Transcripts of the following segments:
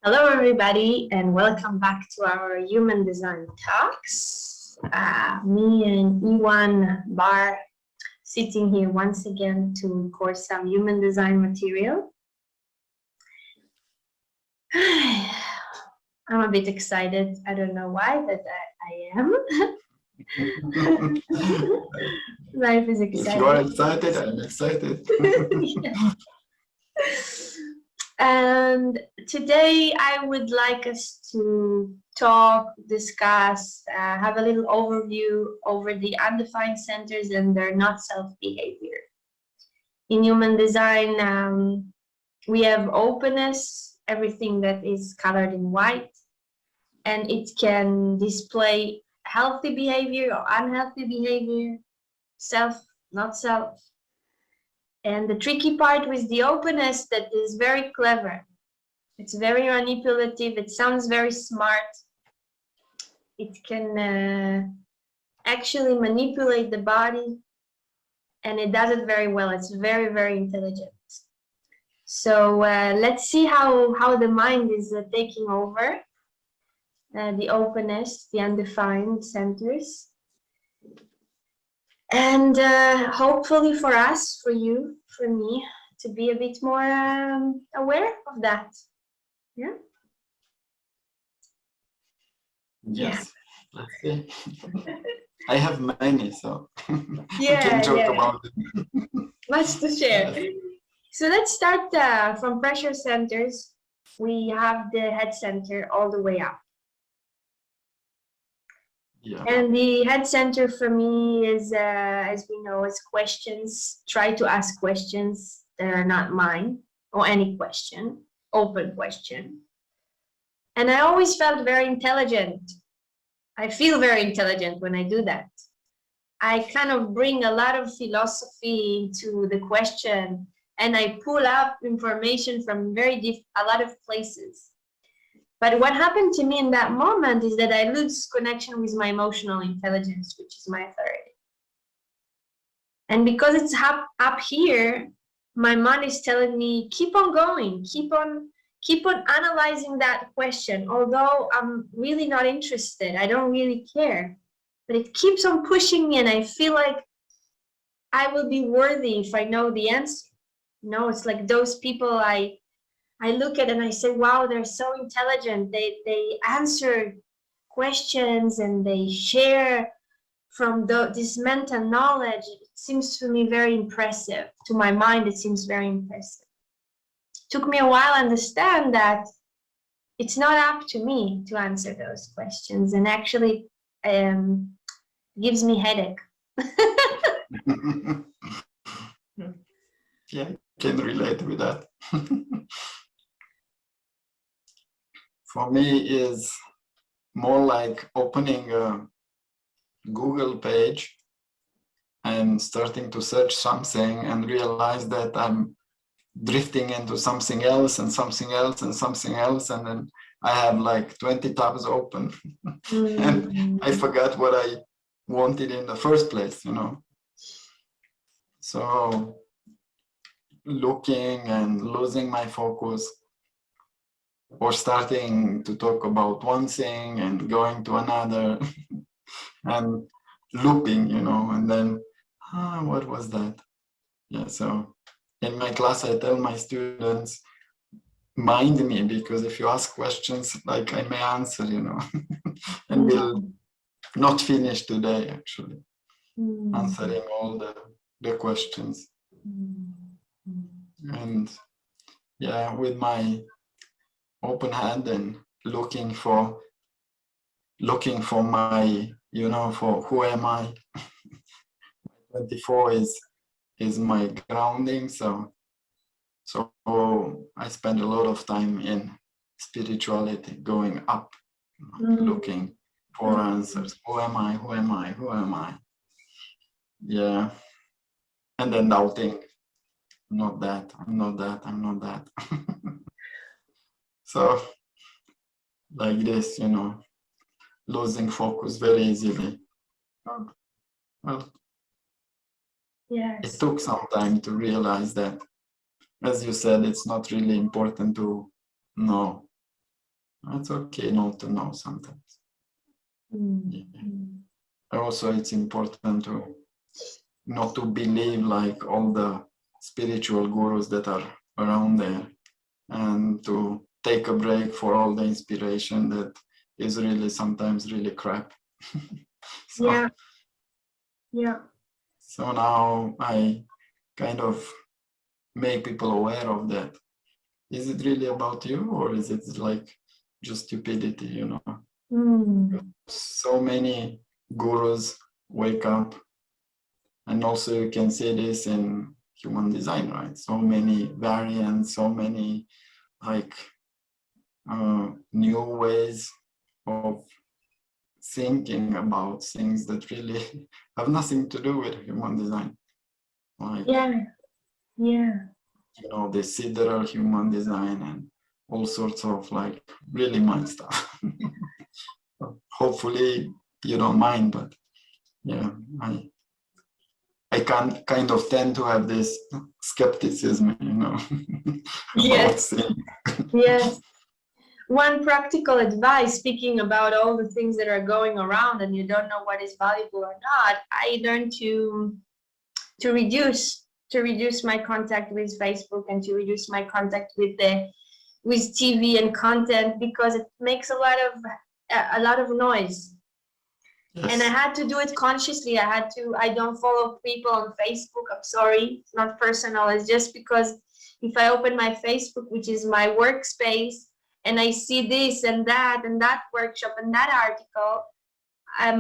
Hello, everybody, and welcome back to our Human Design Talks. Me and Ioan Bar sitting here once again to record some human design material. I'm a bit excited. I don't know why, but I am. Life is exciting. If you are excited, I'm excited. Yeah. And today I would like us to talk, discuss, have a little overview over the undefined centers and their not self behavior. In human design, we have openness, everything that is colored in white, and it can display healthy behavior or unhealthy behavior, self, not self. And the tricky part with the openness that is very clever. It's very manipulative. It sounds very smart. It can actually manipulate the body, and it does it very well. It's very, very intelligent. So let's see how the mind is taking over the openness, the undefined centers. And hopefully for us, for you, for me, to be a bit more aware of that. Yeah. Yes. Let's see. I have many, so yeah, we can joke about it. Much to share. Yes. So let's start from pressure centers. We have the head center all the way up. Yeah. And the head center for me is, as we know, is questions. Try to ask questions that are not mine, or any question, open question. And I always felt very intelligent. I feel very intelligent when I do that. I kind of bring a lot of philosophy into the question, and I pull up information from a lot of places. But what happened to me in that moment is that I lose connection with my emotional intelligence, which is my authority. And because it's up here, my mind is telling me, keep on going, keep on analyzing that question. Although I'm really not interested, I don't really care. But it keeps on pushing me, and I feel like I will be worthy if I know the answer. It's like those people I look at and I say, wow, they're so intelligent. They answer questions and they share from this mental knowledge. It seems to me very impressive. To my mind, it seems very impressive. It took me a while to understand that it's not up to me to answer those questions, and actually gives me headache. Yeah, I can relate with that. For me, is more like opening a Google page and starting to search something and realize that I'm drifting into something else and something else and something else, and then I have like 20 tabs open and I forgot what I wanted in the first place, So looking and losing my focus, or starting to talk about one thing and going to another and looping, and then what was that? Yeah, so in my class I tell my students, mind me, because if you ask questions, like I may answer, and we'll not finish today actually answering all the questions. And yeah, with my open hand and looking for my, for who am I. 24 is my grounding, so I spend a lot of time in spirituality, going up, looking for answers. Who am I? Who am I? Who am I? Yeah. And then doubting, not that, I'm not that, I'm not that. So like this, losing focus very easily. Well, yes. It took some time to realize that, as you said, it's not really important to know It's okay not to know sometimes. Yeah. Also, it's important to not to believe like all the spiritual gurus that are around there, and to take a break for all the inspiration that is really sometimes really crap. So, Yeah. so now I kind of make people aware of that. Is it really about you, or is it like just stupidity, you know? So many gurus wake up, and also you can see this in human design, right? So many variants, so many like new ways of thinking about things that really have nothing to do with human design. Like, you know, the sidereal human design and all sorts of like really mind stuff. Hopefully you don't mind, but yeah, I can kind of tend to have this skepticism, you know, about things. Yes. One practical advice, speaking about all the things that are going around and you don't know what is valuable or not, I learned to reduce my contact with Facebook and to reduce my contact with TV and content, because it makes a lot of noise. Yes. And I had to do it consciously. I don't follow people on Facebook. I'm sorry, it's not personal. It's just because if I open my Facebook, which is my workspace, and I see this and that workshop and that article,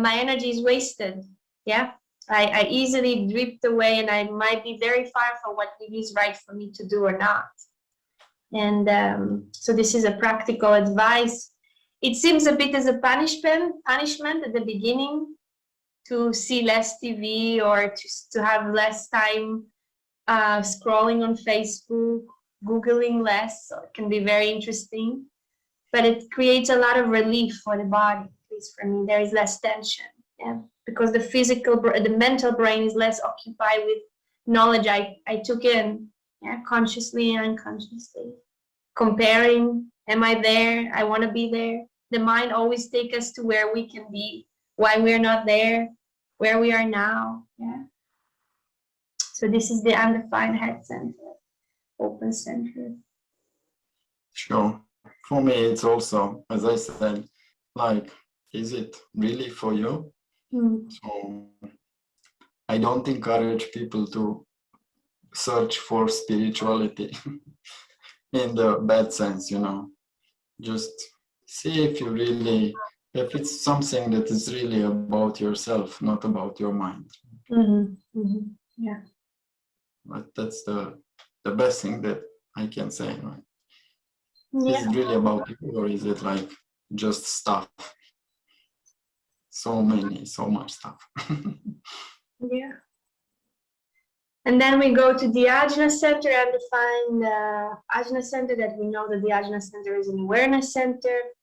my energy is wasted. Yeah. I easily drift away, and I might be very far from what really is right for me to do or not. And so this is a practical advice. It seems a bit as a punishment at the beginning, to see less TV or to have less time scrolling on Facebook, Googling less. So it can be very interesting, but it creates a lot of relief for the body. At least for me, there is less tension. Yeah, because the mental brain is less occupied with knowledge I took in, yeah, consciously and unconsciously. Comparing, am I there? I want to be there. The mind always takes us to where we can be, why we're not there, where we are now. Yeah. So this is the undefined head center, open center. Sure. For me, it's also, as I said, like, is it really for you? So I don't encourage people to search for spirituality in the bad sense, you know. Just see if it's something that is really about yourself, not about your mind. Yeah. But that's the best thing that I can say, right? Yeah. Is it really about you, or is it like just stuff? So much stuff. Yeah. And then we go to the Ajna Center and define Ajna Center, that we know that the Ajna Center is an awareness center.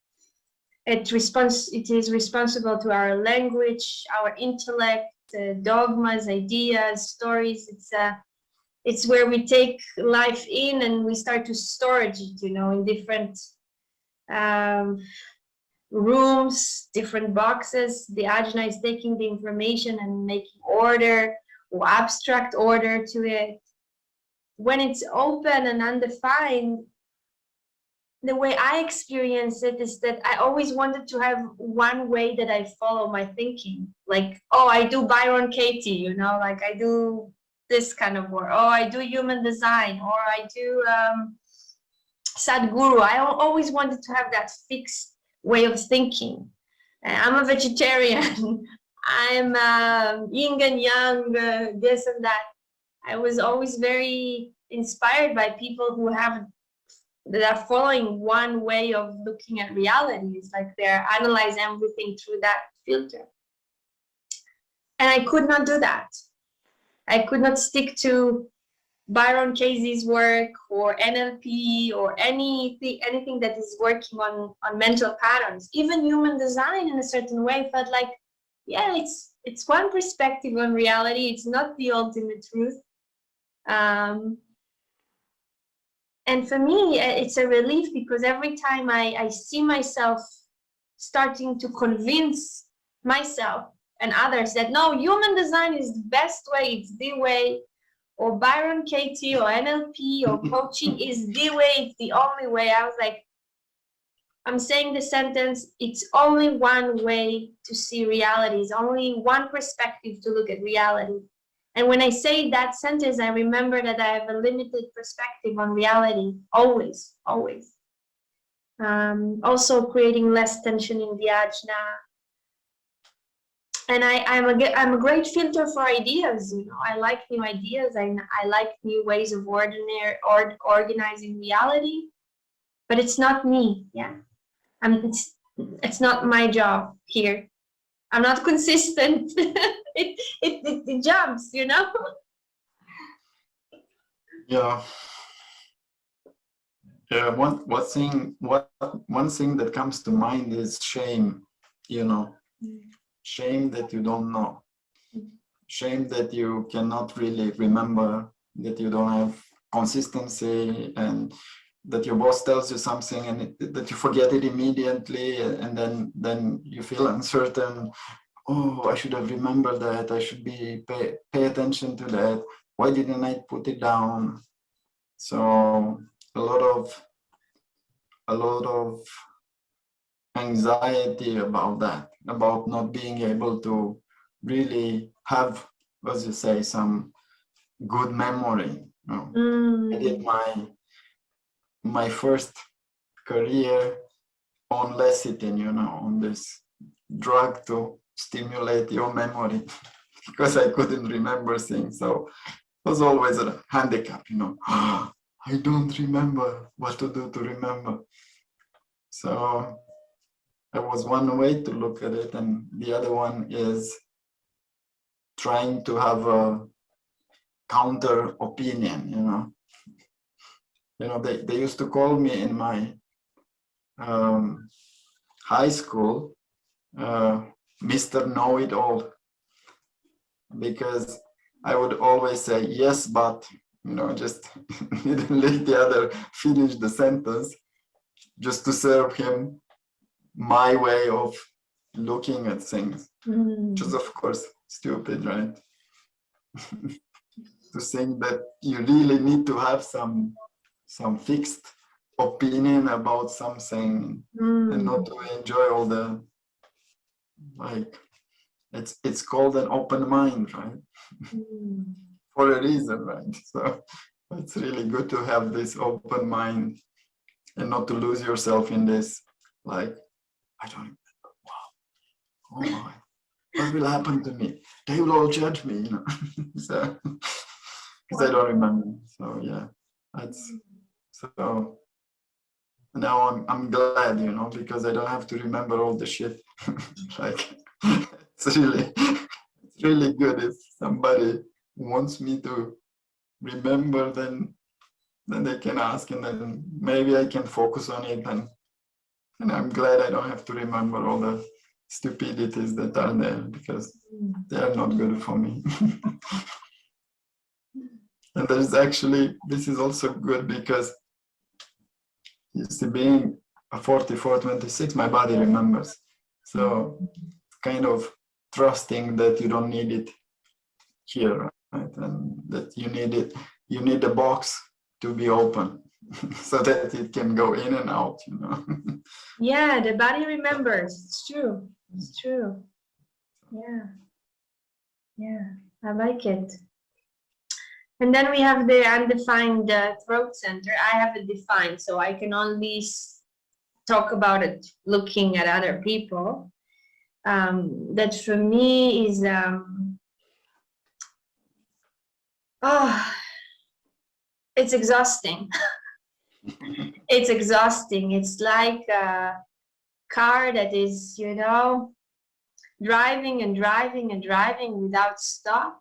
It is responsible to our language, our intellect, dogmas, ideas, stories. It's where we take life in and we start to storage it, you know, in different rooms, different boxes. The Ajna is taking the information and making order or abstract order to it. When it's open and undefined, the way I experience it is that I always wanted to have one way that I follow my thinking. Like, oh, I do Byron Katie, you know, like I do this kind of work. Oh, I do human design, or I do Sadhguru. I always wanted to have that fixed way of thinking. I'm a vegetarian. I'm yin and yang, this and that. I was always very inspired by people that are following one way of looking at reality. It's like they're analyzing everything through that filter. And I could not do that. I could not stick to Byron Casey's work or NLP or anything that is working on mental patterns. Even human design in a certain way felt like, yeah, it's one perspective on reality. It's not the ultimate truth. And for me, it's a relief, because every time I see myself starting to convince myself and others that no, human design is the best way, it's the way, or Byron Katie or NLP or coaching is the way, it's the only way. I was like, I'm saying the sentence, it's only one way to see reality. It's only one perspective to look at reality. And when I say that sentence, I remember that I have a limited perspective on reality, always, always. Also creating less tension in the ajna. And I'm a great filter for ideas. You know, I like new ideas. I like new ways of organizing reality. But it's not me. Yeah, it's not my job here. I'm not consistent. it jumps, you know. Yeah. Yeah, one thing that comes to mind is shame, you know, shame that you don't know, shame that you cannot really remember, that you don't have consistency, and that your boss tells you something and that you forget it immediately, and then you feel uncertain. Oh, I should have remembered that. I should pay attention to that. Why didn't I put it down? So a lot of anxiety about that, about not being able to really have, as you say, some good memory. You know, I did my first career on lecithin, you know, on this drug to stimulate your memory because I couldn't remember things. So it was always a handicap, you know. I don't remember what to do to remember. So that was one way to look at it, and the other one is trying to have a counter opinion, you know. You know, they used to call me in my high school Mr. Know-It-All, because I would always say yes, but, you know, just didn't let the other finish the sentence, just to serve him my way of looking at things, which is of course stupid, right? To think that you really need to have some fixed opinion about something and not to enjoy all the, like, it's called an open mind, right? For a reason, right? So it's really good to have this open mind and not to lose yourself in this, like, I don't remember. Wow. Oh my, what will happen to me? They will all judge me, you know. So because I don't remember. So yeah, that's so now I'm glad, you know, because I don't have to remember all the shit. Like it's really good if somebody wants me to remember, then they can ask, and then maybe I can focus on it, and I'm glad I don't have to remember all the stupidities that are there, because they are not good for me. And there's actually, this is also good because you see, being a 44-26, my body remembers. So kind of trusting that you don't need it here, right? And that you need the box to be open so that it can go in and out, you know. Yeah, the body remembers. It's true. It's true. Yeah, I like it. And then we have the undefined throat center. I have it defined, so I can only talk about it looking at other people. That for me is it's exhausting. It's exhausting. It's like a car that is, you know, driving and driving and driving without stop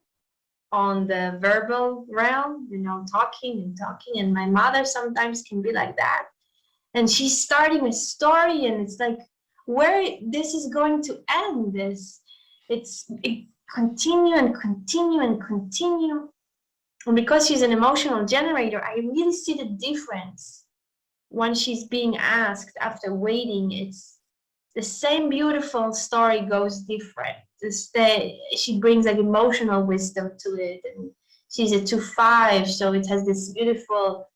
on the verbal realm, you know, talking and talking. And my mother sometimes can be like that. And she's starting a story, and it's like, where this is going to end, it continue and continue and continue. And because she's an emotional generator, I really see the difference when she's being asked after waiting. It's the same beautiful story goes different. She brings like emotional wisdom to it, and she's a 2-5, so it has this beautiful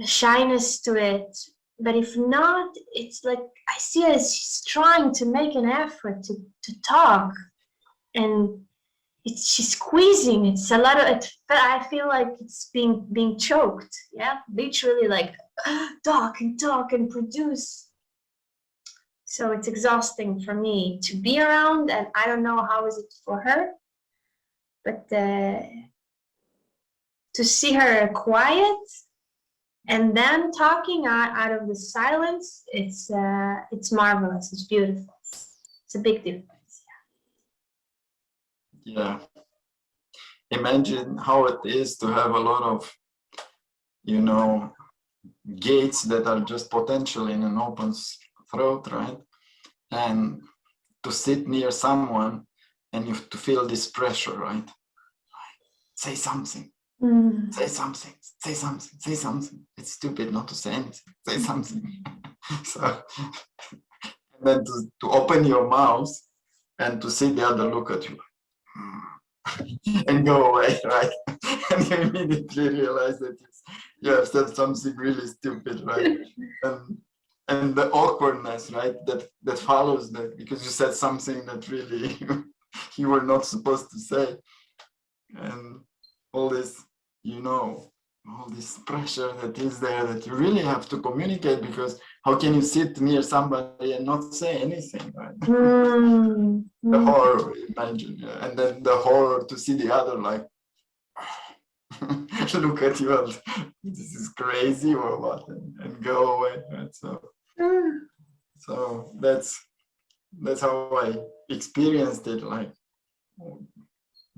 shyness to it. But if not, it's like I see her as she's trying to make an effort to talk, and she's squeezing. It's a lot of it. I feel like it's being choked. Yeah, literally like talk and produce. So it's exhausting for me to be around, and I don't know how is it for her, but to see her quiet and then talking out of the silence, it's marvelous. It's beautiful. It's a big difference. Yeah. Imagine how it is to have a lot of, gates that are just potential in an open throat, right? And to sit near someone and you have to feel this pressure, right? Say something. Say something, say something, say something. It's stupid not to say anything. Say something. So, and then to open your mouth and to see the other look at you and go away, right? And you immediately realize that you have said something really stupid, right? And the awkwardness, right, that follows that because you said something that really you were not supposed to say, and all this, all this pressure that is there that you really have to communicate, because how can you sit near somebody and not say anything, right? The horror, imagine, yeah. And then the horror to see the other like look at you and this is crazy or what, and go away, right? So that's how I experienced it, like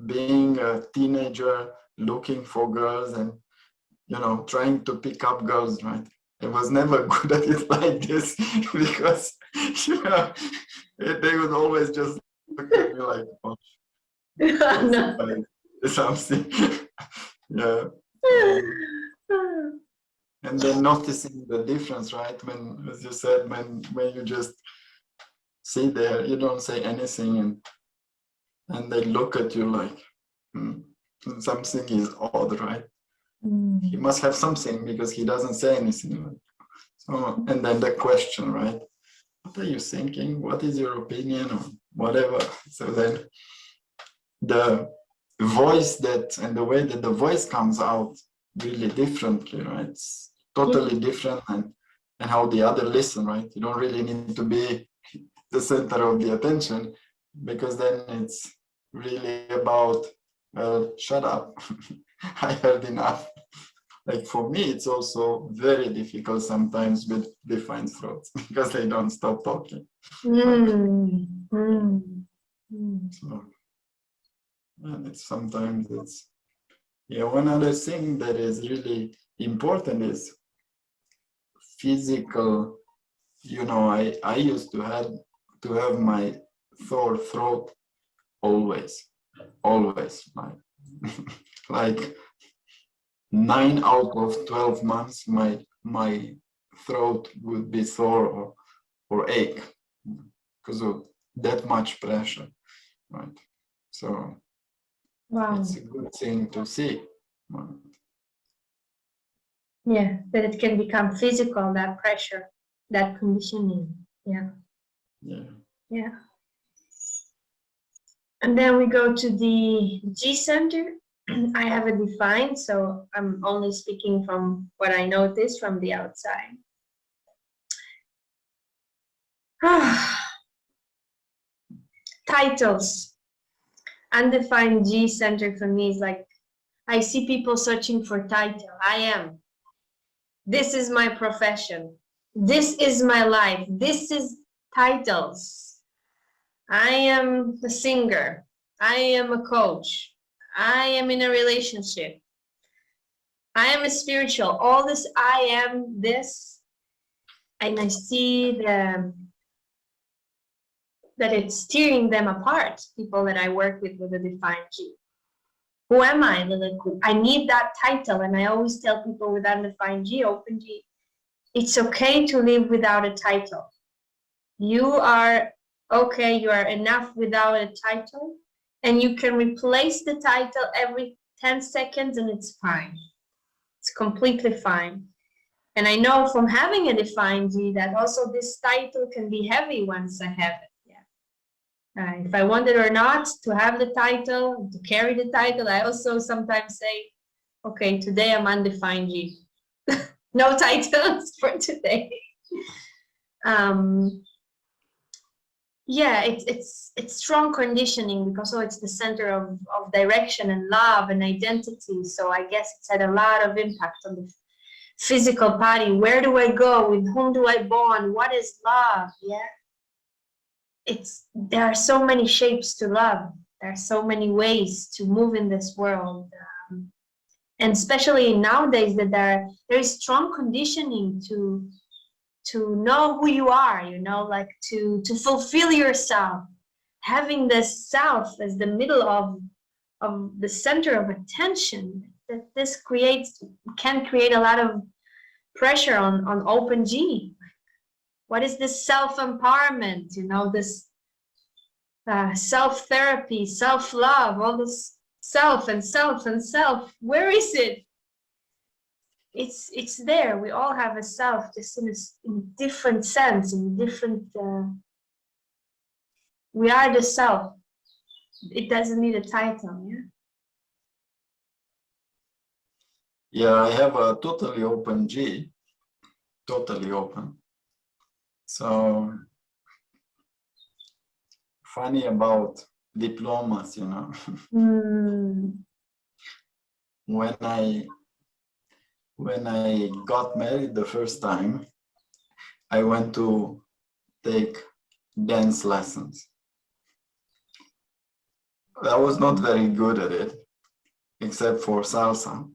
being a teenager looking for girls and trying to pick up girls, right? I was never good at it like this because they would always just look at me like, oh, No. something. Yeah. And then noticing the difference, right? When, as you said, when you just sit there, you don't say anything, and they look at you like something is odd, right? He must have something because he doesn't say anything. Right? So, and then the question, right? What are you thinking? What is your opinion or whatever? So then the voice and the way that the voice comes out really differently, right? It's totally different, and how the other listen, right? You don't really need to be the center of the attention, because then it's really about, shut up. I heard enough. Like for me, it's also very difficult sometimes with defined throats because they don't stop talking. So, and sometimes it's, yeah, one other thing that is really important is physical. I used to have my sore throat always, like 9 out of 12 months, my throat would be sore or ache because of that much pressure, right? So it's a good thing to see. Yeah, that it can become physical, that pressure, that conditioning. Yeah. And then we go to the G center. I have a defined, so I'm only speaking from what I noticed from the outside. Titles. Undefined G center for me is like, I see people searching for title. I am. This is my profession. This is my life. This is titles. I am a singer. I am a coach. I am in a relationship. I am a spiritual. All this, I am this. And I see that it's tearing them apart, people that I work with a defined G. Who am I? Like, I need that title. And I always tell people with Undefined G, Open G, it's okay to live without a title. You are okay, you are enough without a title, and you can replace the title every 10 seconds and it's fine. It's completely fine. And I know from having a defined G that also this title can be heavy once I have it. If I want it or not to have the title, to carry the title, I also sometimes say, okay, today I'm Undefined G. No titles for today. Yeah, it's strong conditioning because it's the center of direction and love and identity. So I guess it's had a lot of impact on the physical body. Where do I go? With whom do I bond? What is love? Yeah. There are so many shapes to love. There are so many ways to move in this world. And especially nowadays that there is strong conditioning to know who you are, like to fulfill yourself, having this self as the middle of the center of attention, that this can create a lot of pressure on Open G. What is this self-empowerment, this self-therapy, self-love, all this self and self and self? Where is it? It's there. We all have a self, just in a different sense, in different. We are the self. It doesn't need a title. Yeah. Yeah, I have a totally open G, totally open. So funny about diplomas, When I got married the first time, I went to take dance lessons. I was not very good at it, except for salsa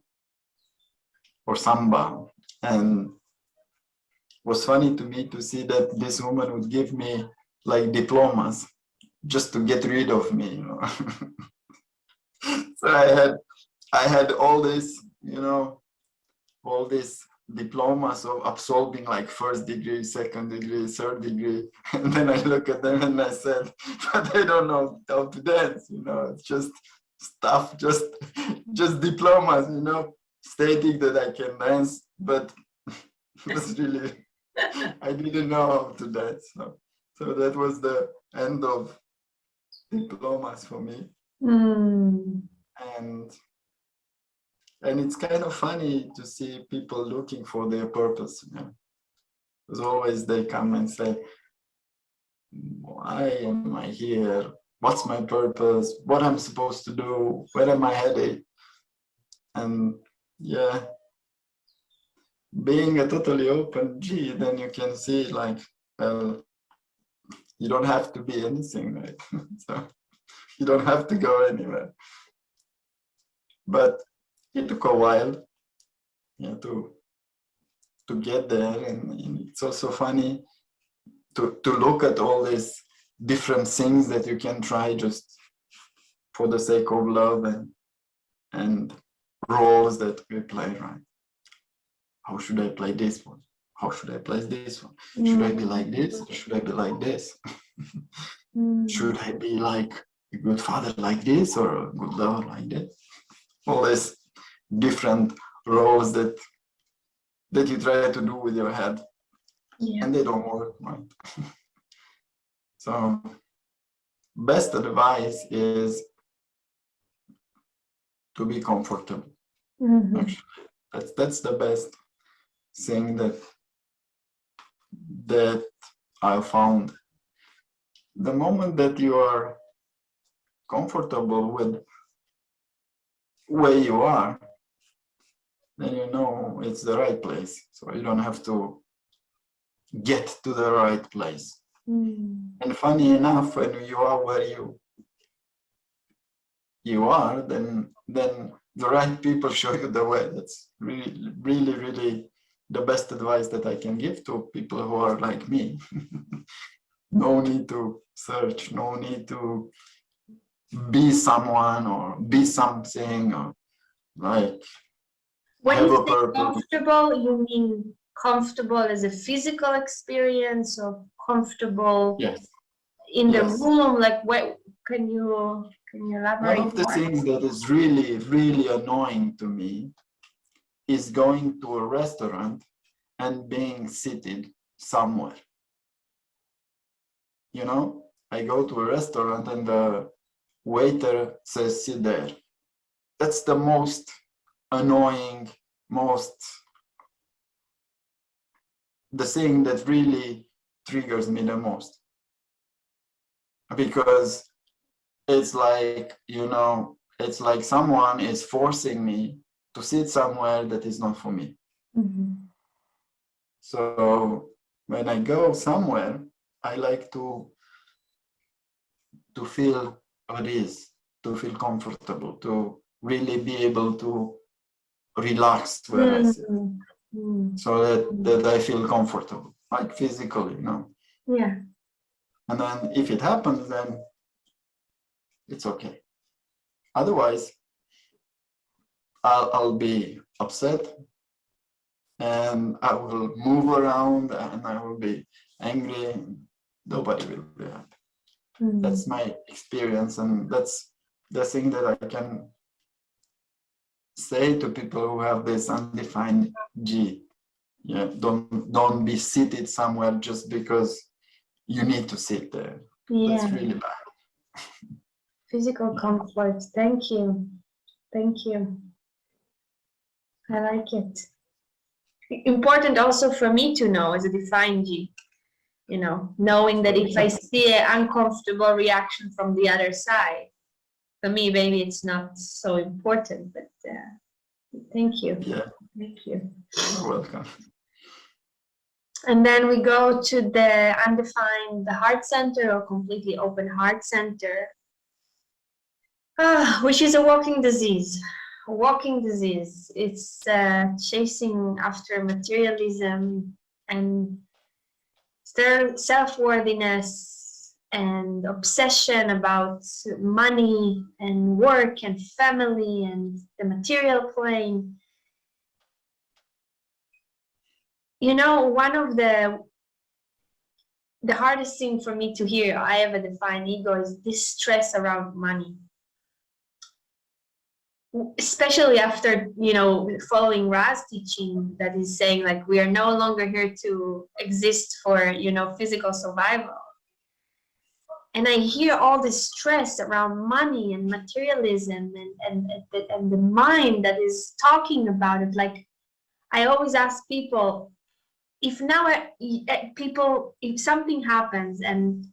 or samba. And it was funny to me to see that this woman would give me like diplomas just to get rid of me, So I had all this, all these diplomas of absorbing like first degree, second degree, third degree. And then I look at them and I said, but they don't know how to dance, it's just stuff, just diplomas, stating that I can dance, but it's really, I didn't know how to dance. So that was the end of diplomas for me. And it's kind of funny to see people looking for their purpose. Because always they come and say, why am I here? What's my purpose? What I'm supposed to do? Where am I headed? And yeah, being a totally open G, then you can see like, well, you don't have to be anything, right? So you don't have to go anywhere. But it took a while, to get there, and it's also funny to look at all these different things that you can try just for the sake of love and roles that we play, right? How should I play this one? How should I play this one? Should I be like this? Or should I be like this? Should I be like a good father like this or a good lover like this? All these different roles that you try to do with your head, and they don't work, right? So best advice is to be comfortable. Actually, that's the best thing that I found. The moment that you are comfortable with where you are, then it's the right place. So you don't have to get to the right place. And funny enough, when you are where you are, then the right people show you the way. That's really, really, really the best advice that I can give to people who are like me. No need to search, no need to be someone or be something, or like When have you a say purpose. comfortable, you mean comfortable as a physical experience, or comfortable Yes. in the Yes. room? Like, what can you elaborate One of the more? things that is really, really annoying to me is going to a restaurant and being seated somewhere. You know, I go to a restaurant and the waiter says, sit there. That's the most annoying, the thing that really triggers me the most. Because it's like, you know, it's like someone is forcing me to sit somewhere that is not for me. Mm-hmm. So when I go somewhere, I like to feel at ease, to feel comfortable, to really be able to relax where I sit, so that I feel comfortable, like physically, you know. Yeah. And then if it happens, then it's okay. Otherwise, I'll be upset and I will move around and I will be angry. Nobody will be happy. That's my experience, and that's the thing that I can say to people who have this undefined G. Yeah, don't be seated somewhere just because you need to sit there. Yeah. That's really bad. Physical comfort. Thank you. Thank you. I like it. Important also for me to know as a defined G, you know, knowing that if I see an uncomfortable reaction from the other side, for me, maybe it's not so important, but thank you. Yeah. Thank you. You're welcome. And then we go to the undefined, the heart center, or completely open heart center, which is a walking disease. A walking disease. It's chasing after materialism and self-worthiness and obsession about money and work and family and the material plane. You know, one of the hardest thing for me to hear, I have a defined ego, is this stress around money. Especially after, you know, following Ra's teaching that is saying like we are no longer here to exist for, you know, physical survival. And I hear all this stress around money and materialism and the mind that is talking about it. Like, I always ask people, if now if something happens and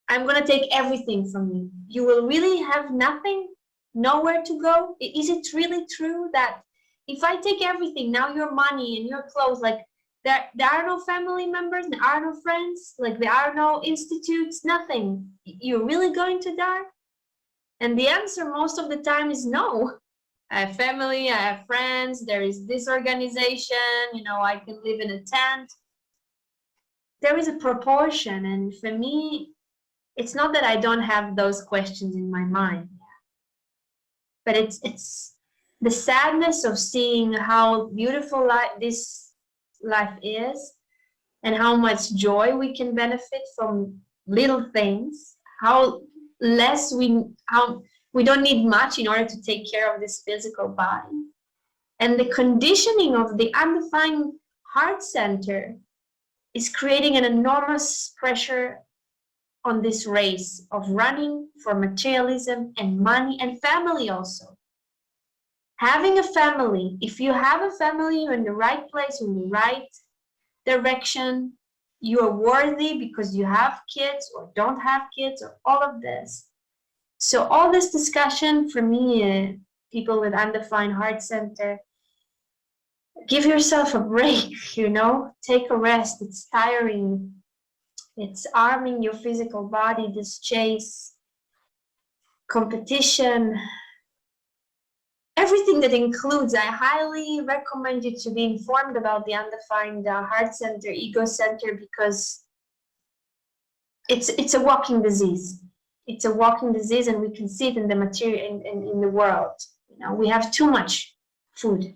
I'm gonna take everything from you, you will really have nothing, nowhere to go? Is it really true that if I take everything, now your money and your clothes, like there are no family members, there are no friends, like there are no institutes, nothing. You're really going to die? And the answer most of the time is no. I have family, I have friends, there is this organization, you know, I can live in a tent. There is a proportion, and for me, it's not that I don't have those questions in my mind, but it's the sadness of seeing how beautiful this life is and how much joy we can benefit from little things, how we don't need much in order to take care of this physical body. And the conditioning of the undefined heart center is creating an enormous pressure on this race of running for materialism and money and family also. Having a family, if you have a family, you're in the right place, in the right direction, you are worthy because you have kids or don't have kids or all of this. So all this discussion for me, people with undefined heart center, give yourself a break, you know, take a rest. It's tiring. It's arming your physical body, this chase, competition, everything that includes. I highly recommend you to be informed about the undefined heart center, ego center, because it's a walking disease. It's a walking disease, and we can see it in the material in the world. You know, we have too much food.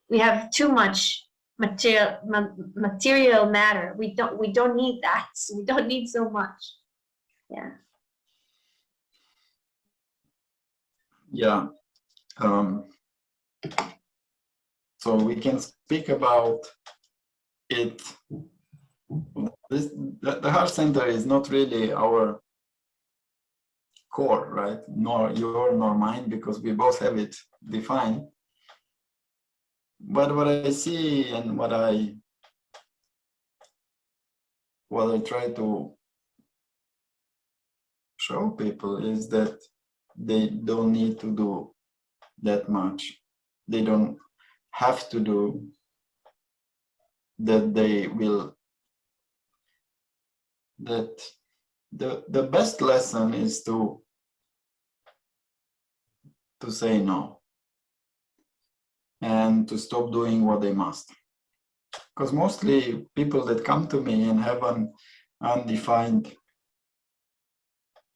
We have too much material matter. We don't need that. We don't need so much. Yeah. Yeah. So we can speak about it. The heart center is not really our core, right? Nor your nor mine, because we both have it defined. But what I see and what I try to show people is that they don't need to do that much. They don't have to do that. They will. That the best lesson is to say no and to stop doing what they must. Because mostly people that come to me and have an undefined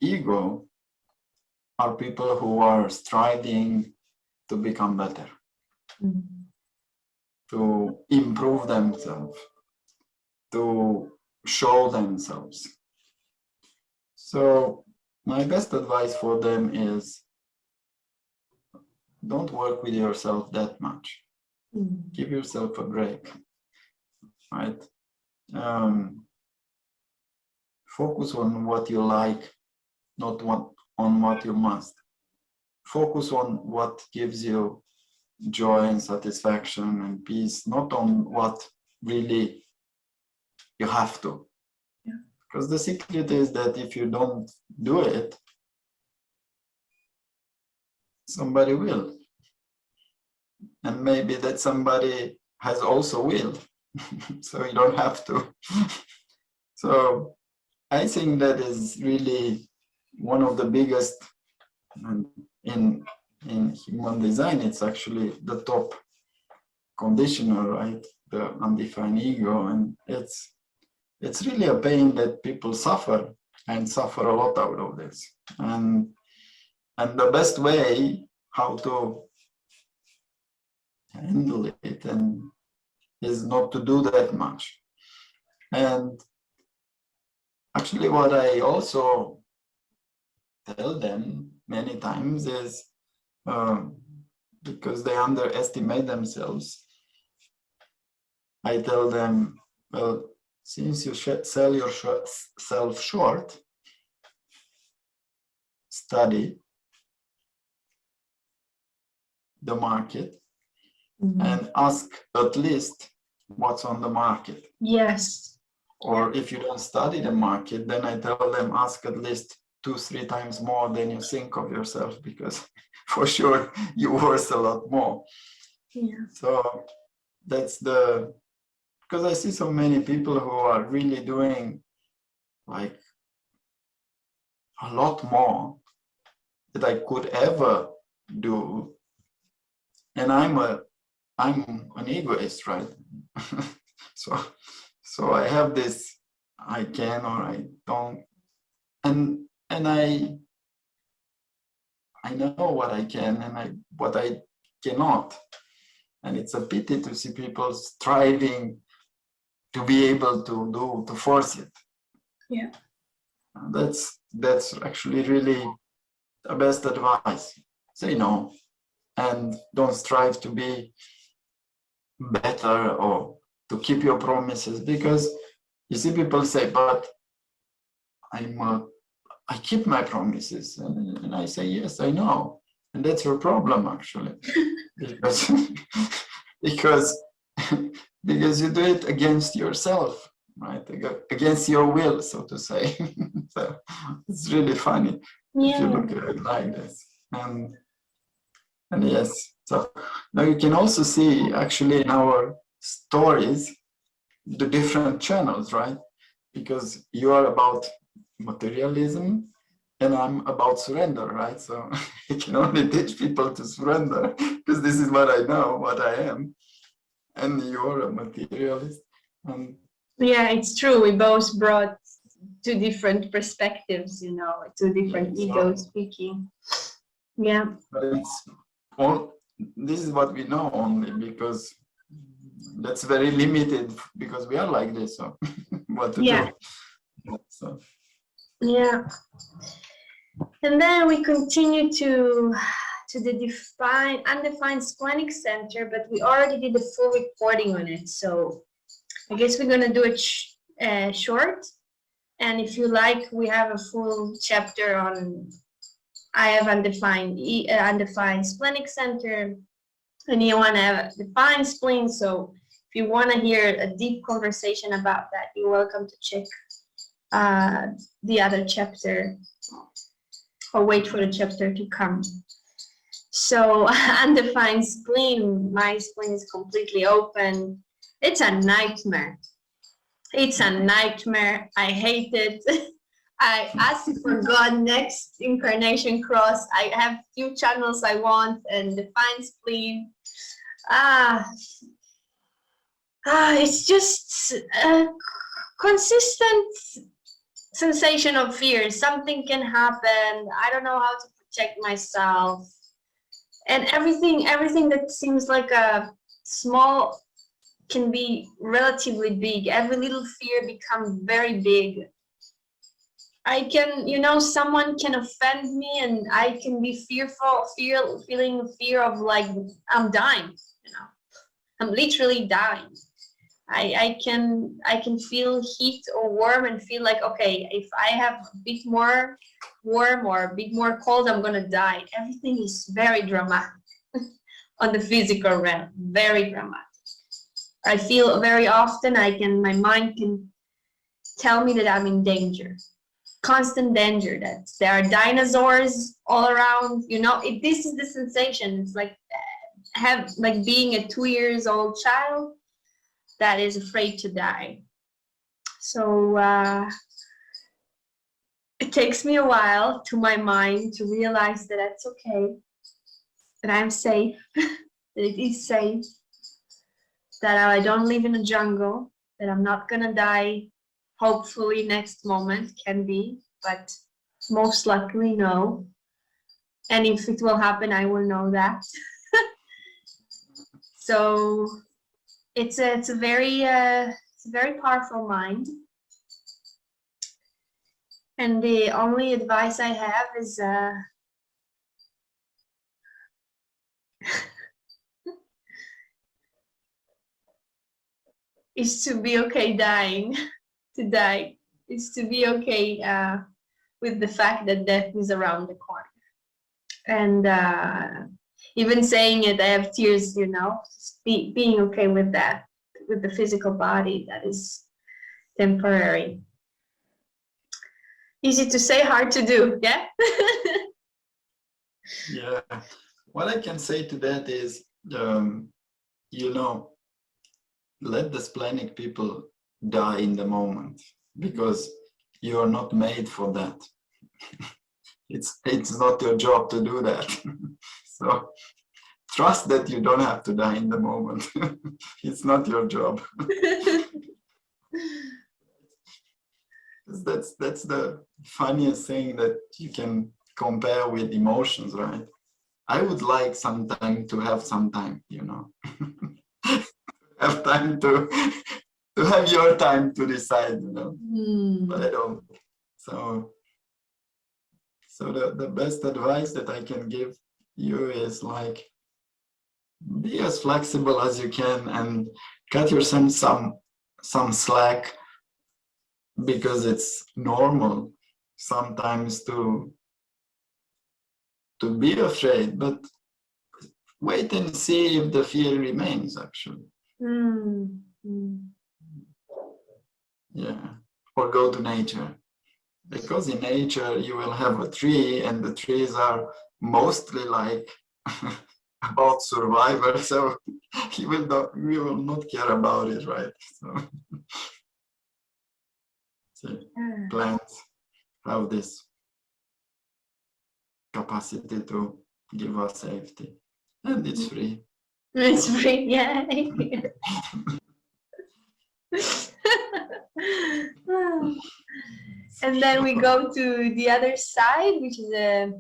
ego are people who are striving to become better, to improve themselves, to show themselves. So my best advice for them is don't work with yourself that much. Give yourself a break, right? Focus on what you like, not on what you must. Focus on what gives you joy and satisfaction and peace, not on what really you have to. Yeah. Because the secret is that if you don't do it, somebody will. And maybe that somebody has also will. So you don't have to. So I think that is really one of the biggest in human design. It's actually the top conditioner, right? The undefined ego, and it's really a pain that people suffer and suffer a lot out of this. And the best way how to handle it and is not to do that much. And actually, what I also tell them many times is because they underestimate themselves, I tell them, well, since you sell yourself short, study the market and ask at least what's on the market. Yes. Or if you don't study the market, then I tell them ask at least 2-3 times more than you think of yourself, because for sure you're worth a lot more. Yeah. So that's because I see so many people who are really doing like a lot more that I could ever do. And I'm an egoist, right? So I have this, I can or I don't, and I know what I can and what I cannot. And it's a pity to see people striving to be able to force it. Yeah. That's actually really the best advice. Say no and don't strive to be better or to keep your promises, because you see people say, but I keep my promises, and I say, yes, I know, and that's your problem actually, because because you do it against yourself, right? Against your will, so to say. So it's really funny if you look at it like this. And yes, so now you can also see actually in our stories the different channels, right? Because you are about materialism and I'm about surrender, right? So I can only teach people to surrender because this is what I know, what I am. And you're a materialist. Yeah, it's true. We both brought two different perspectives, you know, two different Yeah, egos speaking. Yeah. but it's all, this is what we know only because that's very limited because we are like this. So what to Yeah. do? So Yeah. And then we continue to the undefined splenic center, but we already did the full recording on it. So I guess we're gonna do it short. And if you like, we have a full chapter on, I have undefined splenic center, and you want to have a defined spleen. So if you want to hear a deep conversation about that, you're welcome to check the other chapter or wait for the chapter to come. So undefined spleen, my spleen is completely open. It's a nightmare. It's a nightmare. I hate it. I ask for God next incarnation cross. I have few channels I want and defined spleen. It's just a consistent sensation of fear. Something can happen. I don't know how to protect myself. And everything that seems like a small can be relatively big. Every little fear becomes very big. I can, you know, someone can offend me and I can be feeling fear of like I'm dying, you know. I'm literally dying. I can feel heat or warm and feel like, okay, if I have a bit more warm or a bit more cold, I'm gonna die. Everything is very dramatic on the physical realm, very dramatic. I feel very often my mind can tell me that I'm in danger, constant danger, that there are dinosaurs all around, you know. This is the sensation. It's like being a 2 years old child that is afraid to die. So it takes me a while to my mind to realize that that's okay, that I'm safe, that it is safe, that I don't live in a jungle, that I'm not gonna die. Hopefully next moment, can be, but most likely no. And if it will happen, I will know that. So it's a very powerful mind. And the only advice I have is is to be okay dying. To die is to be okay with the fact that death is around the corner. And even saying it, I have tears, you know, being okay with that, with the physical body that is temporary. Easy to say, hard to do, yeah? yeah, what I can say to that is, you know, let the splenic people die in the moment because you are not made for that. It's not your job to do that. So trust that you don't have to die in the moment. It's not your job. That's the funniest thing that you can compare with emotions, right? I would like sometime to have some time, you know. Have time to have your time to decide, you know. But I don't. So the best advice that I can give you is like, be as flexible as you can and cut yourself some slack, because it's normal sometimes to be afraid, but wait and see if the fear remains, actually. Yeah, or go to nature, because in nature you will have a tree and the trees are mostly like about survival, so you will not care about it, right? So plants have this capacity to give us safety, and it's free. It's free, yeah. And then we go to the other side, which is a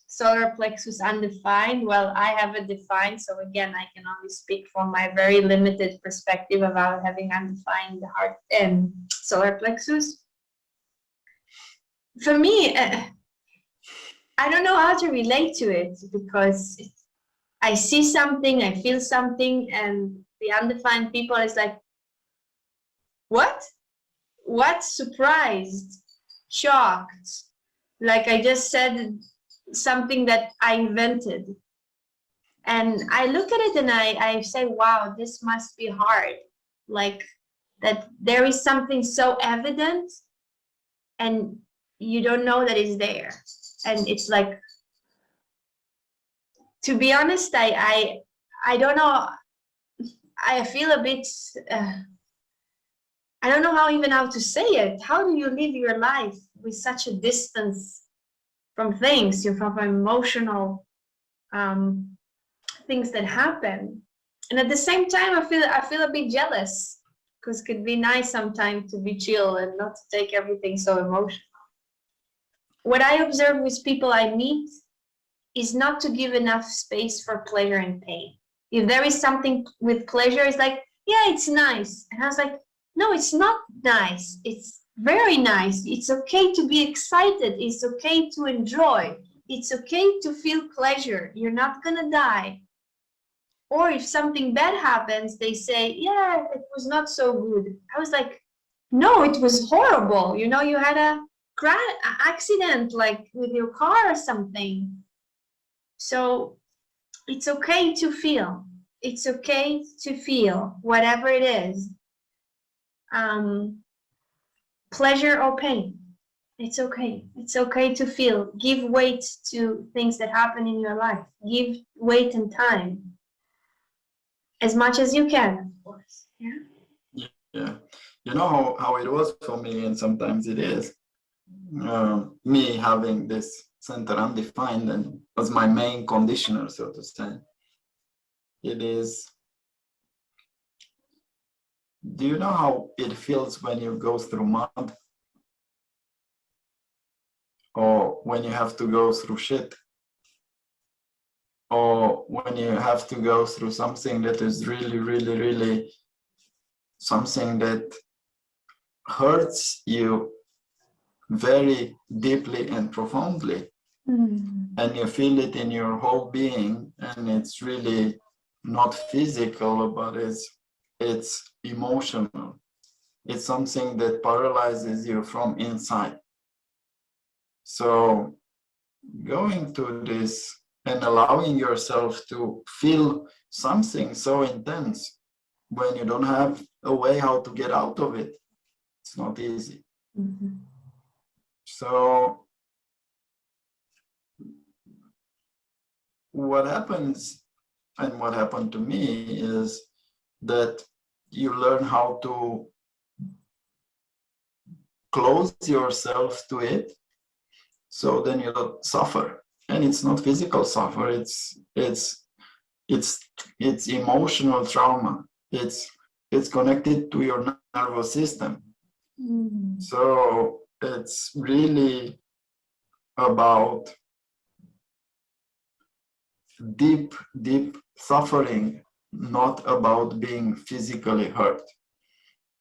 solar plexus undefined. Well, I have a defined, so again, I can only speak from my very limited perspective about having undefined heart and solar plexus. For me, I don't know how to relate to it because I see something, I feel something, and the undefined people is like, what? What? Surprised, shocked. Like I just said something that I invented. And I look at it and I say, wow, this must be hard. Like that there is something so evident and you don't know that it's there. And it's like, to be honest, I don't know. I feel a bit, I don't know how to say it. How do you live your life with such a distance from things, from emotional things that happen? And at the same time, I feel a bit jealous because it could be nice sometimes to be chill and not to take everything so emotional. What I observe with people I meet is not to give enough space for pleasure and pain. If there is something with pleasure, it's like, yeah, it's nice. And I was like, no, it's not nice. It's very nice. It's okay to be excited. It's okay to enjoy. It's okay to feel pleasure. You're not gonna die. Or if something bad happens, they say, yeah, it was not so good. I was like, no, it was horrible. You know, you had a accident like with your car or something. So it's okay to feel. It's okay to feel whatever it is. Pleasure or pain. It's okay. It's okay to feel. Give weight to things that happen in your life. Give weight and time. As much as you can, of course. Yeah. Yeah. You know how it was for me, and sometimes it is. Me having this center undefined and was my main conditioner, so to say. It is. Do you know how it feels when you go through mud? Or when you have to go through shit? Or when you have to go through something that is really, really, really something that hurts you very deeply and profoundly. And you feel it in your whole being, and it's really not physical, but it's emotional. It's something that paralyzes you from inside. So going to this and allowing yourself to feel something so intense when you don't have a way how to get out of it, it's not easy. So what happens, and what happened to me, is that you learn how to close yourself to it, so then you don't suffer. And it's not physical suffer, it's emotional trauma. It's connected to your nervous system. So it's really about deep, deep suffering, not about being physically hurt.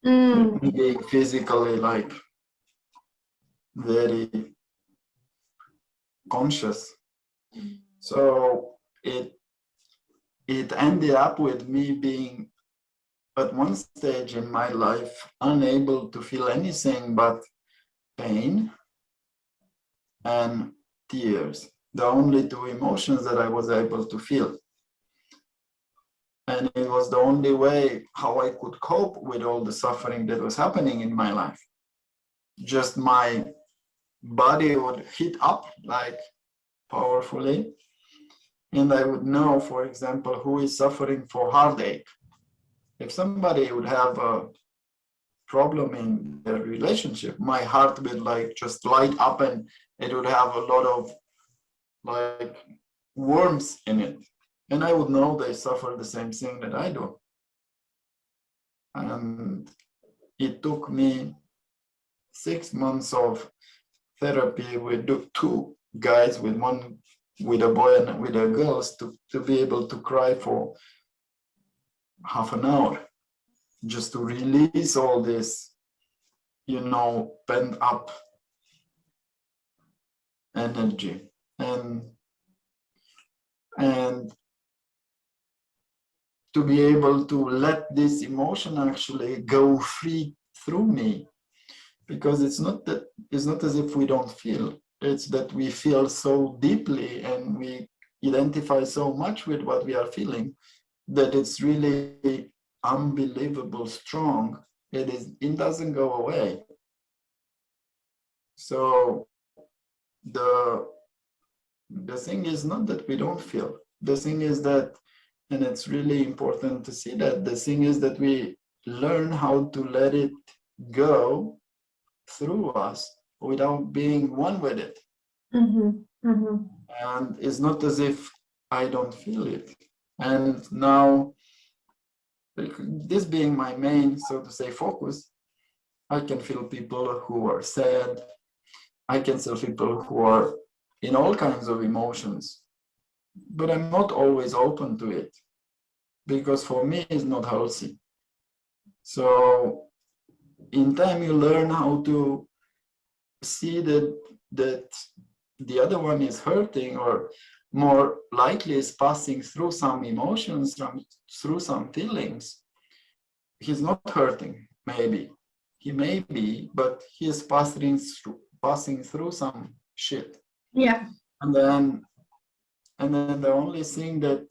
Being physically like very conscious. So it ended up with me being at one stage in my life unable to feel anything but pain and tears, the only two emotions that I was able to feel. And it was the only way how I could cope with all the suffering that was happening in my life. Just my body would heat up like powerfully. And I would know, for example, who is suffering for heartache. If somebody would have a problem in their relationship, my heart would like just light up and it would have a lot of like warmth in it. And I would know they suffer the same thing that I do. And it took me 6 months of therapy with two guys, with a boy and with a girl, to be able to cry for half an hour, just to release all this, pent up energy. And to be able to let this emotion actually go free through me, because it's not as if we don't feel, it's that we feel so deeply and we identify so much with what we are feeling that it's really unbelievable strong. It doesn't go away. So the thing is not that we don't feel. The thing is that, and it's really important to see that, the thing is that we learn how to let it go through us without being one with it. And it's not as if I don't feel it. And now, this being my main, so to say, focus, I can feel people who are sad. I can feel people who are in all kinds of emotions, but I'm not always open to it, because for me it's not healthy. So in time you learn how to see that the other one is hurting, or more likely is passing through some emotions, through some feelings. He's not hurting, maybe. He may be, but he is passing through some shit. Yeah. And then the only thing that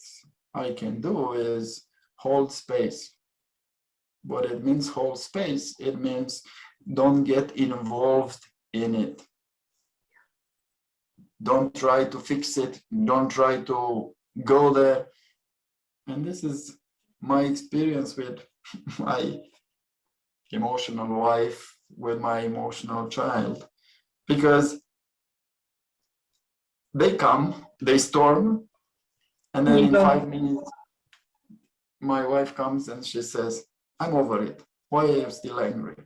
I can do is hold space. What it means, hold space, it means don't get involved in it. Don't try to fix it. Don't try to go there. And this is my experience with my emotional wife, with my emotional child, because they come, they storm, and then in 5 minutes, my wife comes and she says, I'm over it. Why are you still angry?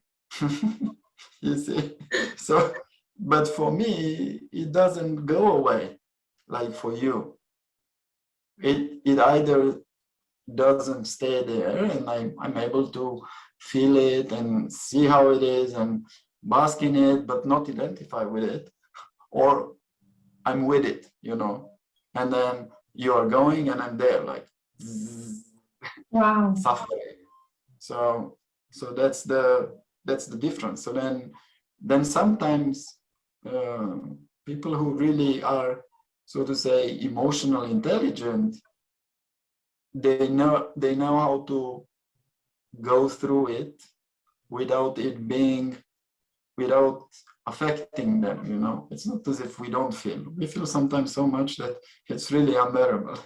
You see? So, but for me, it doesn't go away like for you. It either doesn't stay there and I'm able to feel it and see how it is and bask in it, but not identify with it, or I'm with it, and then you are going and I'm there, like, Wow. suffering. So that's the difference. So then sometimes people who really are, so to say, emotional intelligent, they know how to go through it without affecting them. It's not as if we don't feel. We feel sometimes so much that it's really unbearable.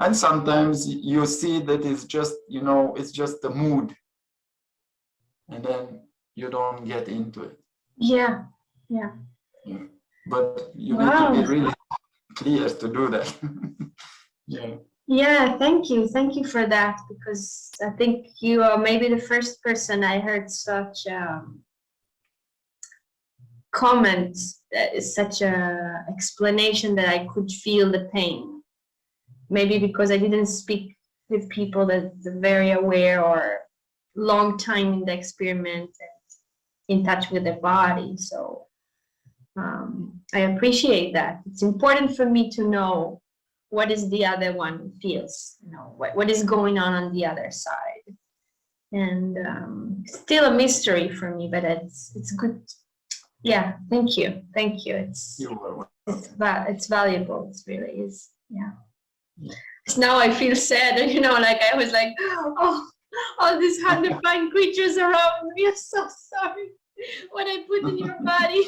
And sometimes you see that it's just, it's just the mood, and then you don't get into it. Yeah. But you need to be really clear to do that. Yeah, thank you for that, because I think you are maybe the first person I heard such comments, such a explanation that I could feel the pain. Maybe because I didn't speak with people that are very aware or long time in the experiment and in touch with their body. So I appreciate that. It's important for me to know what is the other one feels, what is going on the other side. And still a mystery for me, but it's good. Yeah, thank you. It's valuable. It really is. Yeah. So now I feel sad, like I was like, oh, all these undefined creatures around me. I'm so sorry what I put in your body,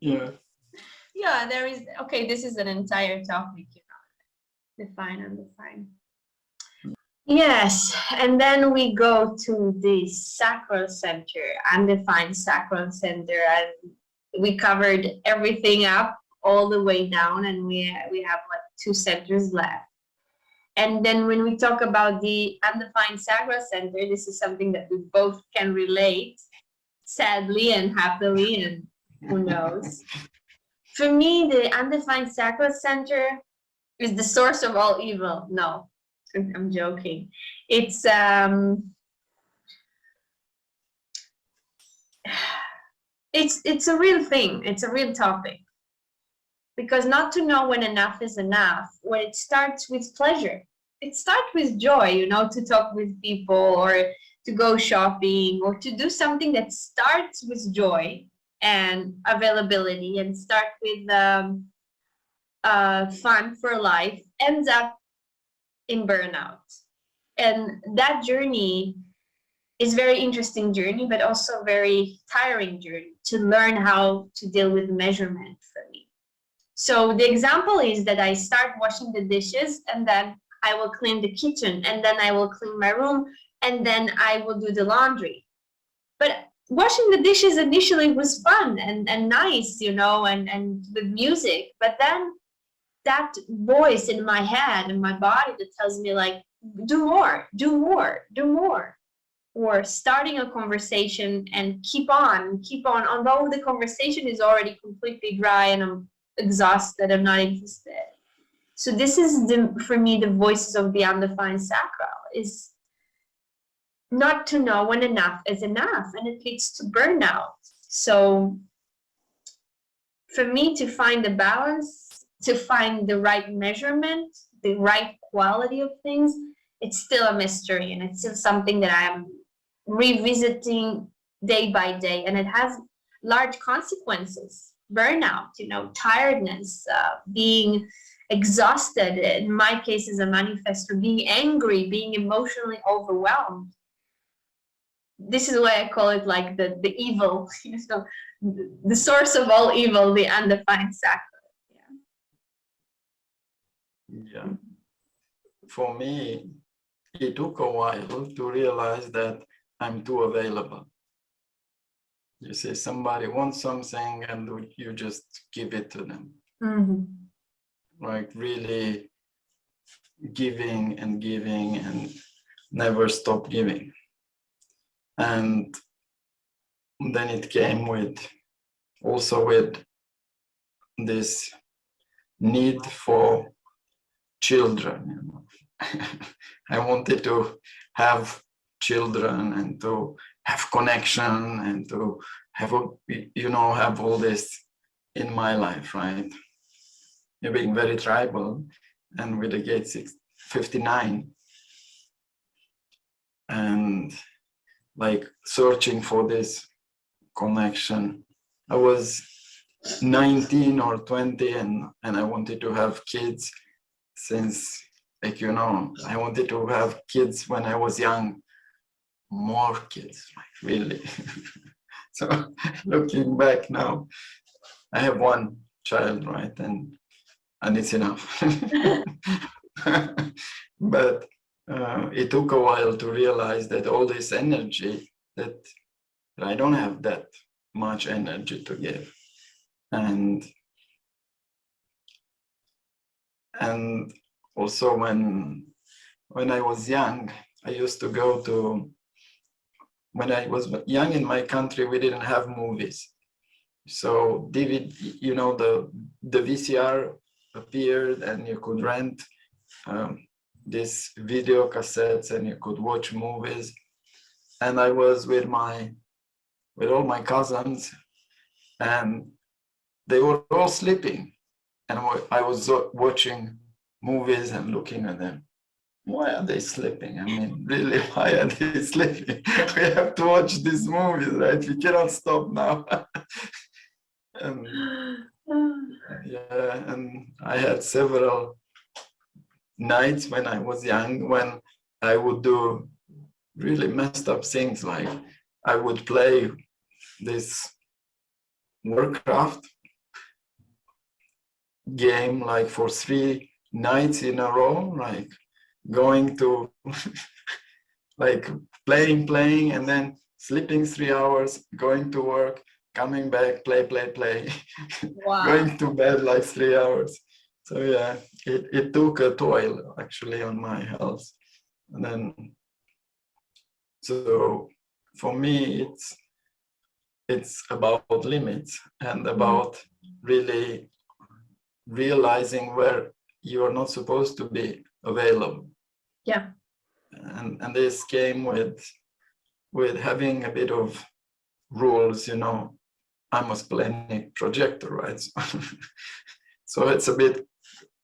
Yeah, there is, okay, this is an entire topic, define, undefined. Yes, and then we go to the sacral center, undefined sacral center, and we covered everything up all the way down, and we have like 2 centers left. And then when we talk about the undefined sacral center, this is something that we both can relate. sadly and happily, and who knows. For me, the undefined sacral center is the source of all evil. No, I'm joking. It's it's a real thing. It's a real topic. Because not to know when enough is enough, when it starts with pleasure, it starts with joy, you know, to talk with people or to go shopping or to do something that starts with joy and availability and start with fun for life, ends up in burnout. And that journey is very interesting journey, but also very tiring journey to learn how to deal with measurement for me. So the example is that I start washing the dishes and then I will clean the kitchen and then I will clean my room and then I will do the laundry. But washing the dishes initially was fun and nice, you know, and with music. But then that voice in my head and my body that tells me like, do more, do more, do more. Or starting a conversation and keep on, although the conversation is already completely dry and I'm exhausted, I'm not interested. So this is for me, the voices of the undefined sacral is not to know when enough is enough, and it leads to burnout. So for me to find the balance, to find the right measurement, the right quality of things, it's still a mystery, and it's still something that I'm revisiting day by day, and it has large consequences. Burnout, you know, tiredness, being exhausted. In my case, is a manifestor. Being angry, being emotionally overwhelmed. This is why I call it like the evil, you know, the source of all evil, the undefined sacral. Yeah. For me, it took a while to realize that I'm too available. You see, somebody wants something and you just give it to them. Mm-hmm. Like really giving and giving and never stop giving. And then it came with also with this need for children. You know? I wanted to have children and to have connection and to have, you know, have all this in my life, right? You're being very tribal and with the gate 59 and like searching for this connection. I was 19 or 20 and I wanted to have kids since, like, you know, I wanted to have kids when I was young, more kids, like really. So looking back now, I have one child, right? And it's enough. But it took a while to realize that all this energy, that I don't have that much energy to give. And also when I was young, I used to go to, when I was young in my country, we didn't have movies. So DVD, you know, the VCR appeared and you could rent these video cassettes and you could watch movies. And I was with all my cousins and they were all sleeping. And I was watching movies and looking at them. Why are they sleeping? I mean, really, why are they sleeping? We have to watch these movies, right? We cannot stop now. And yeah, and I had several nights when I was young when I would do really messed up things, like I would play this Warcraft game like for 3 nights in a row, like going to like playing and then sleeping 3 hours, going to work, coming back, play. Wow. Going to bed like 3 hours. So yeah, it took a toll actually on my health. And then, so for me, it's about limits and about really realizing where you are not supposed to be available. Yeah. And this came with having a bit of rules, you know. I'm a splenic projector, right? So it's a bit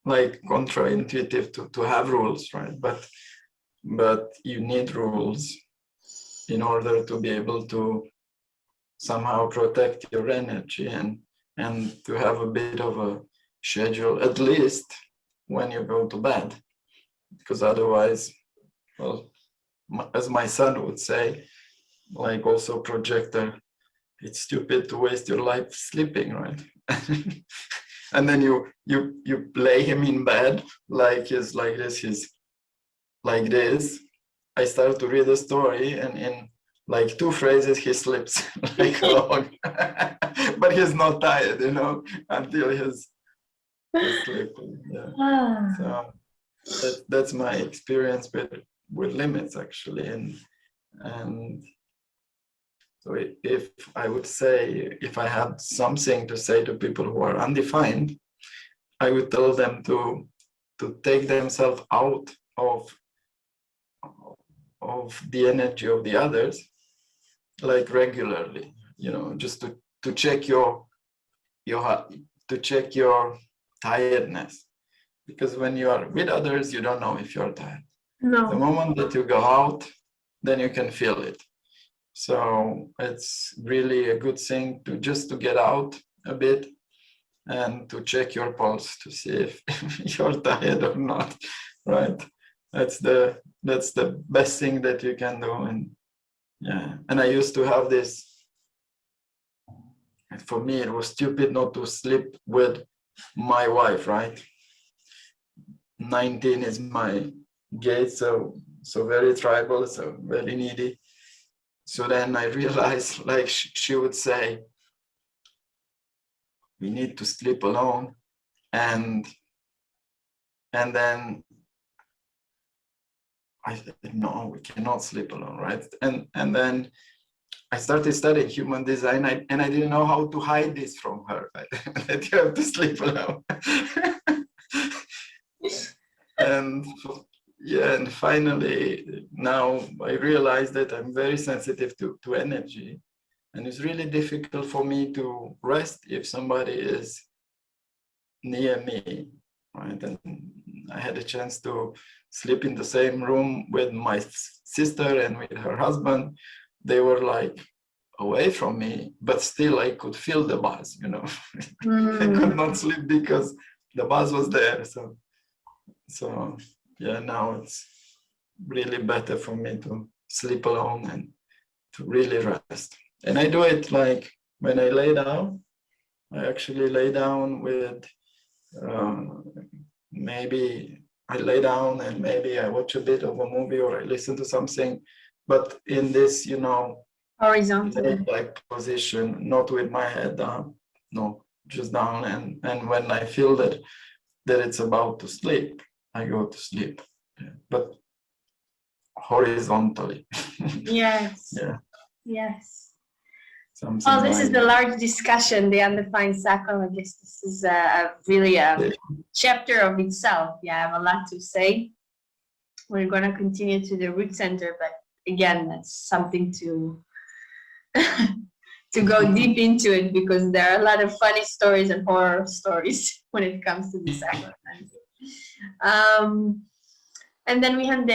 like counterintuitive to have rules, right? But you need rules in order to be able to somehow protect your energy and to have a bit of a schedule, at least when you go to bed, because otherwise, well, as my son would say, like also projector, it's stupid to waste your life sleeping, right? And then you lay him in bed like he's like this, he's like this. I start to read a story, and in like 2 phrases he sleeps like a log. But he's not tired, you know, until he's sleeping. Yeah. So that's my experience with limits, actually. And so if I would say, if I had something to say to people who are undefined, I would tell them to take themselves out of the energy of the others, like regularly, you know, just to check your to check your tiredness, because when you are with others, you don't know if you're tired. No. The moment that you go out, then you can feel it. So it's really a good thing to just to get out a bit and to check your pulse to see if you're tired or not, right? That's the best thing that you can do. And yeah, and I used to have this, for me it was stupid not to sleep with my wife, right? 19 is my gate, so very tribal, so very needy. So then I realized, like she would say, we need to sleep alone, and then I said, no, we cannot sleep alone, right? And then I started studying human design, and I didn't know how to hide this from her, right? That you have to sleep alone. And yeah, and finally now I realized that I'm very sensitive to energy, and it's really difficult for me to rest if somebody is near me, right? And I had a chance to sleep in the same room with my sister and with her husband. They were like away from me, but still I could feel the buzz, you know. I could not sleep because the buzz was there. So yeah, now it's really better for me to sleep alone and to really rest. And I do it like when I lay down. I actually lay down with maybe I lay down and maybe I watch a bit of a movie or I listen to something, but in this, you know, horizontal like position, not with my head down, no, just down. And when I feel that it's about to sleep, I go to sleep, but horizontally. Yes. Yeah. Yes. Something Oh, this like is the large discussion, the undefined psychologist. This is really a chapter of itself. Yeah, I have a lot to say. We're going to continue to the root center, but again, that's something to to go deep into it, because there are a lot of funny stories and horror stories when it comes to the sacrament. And then we have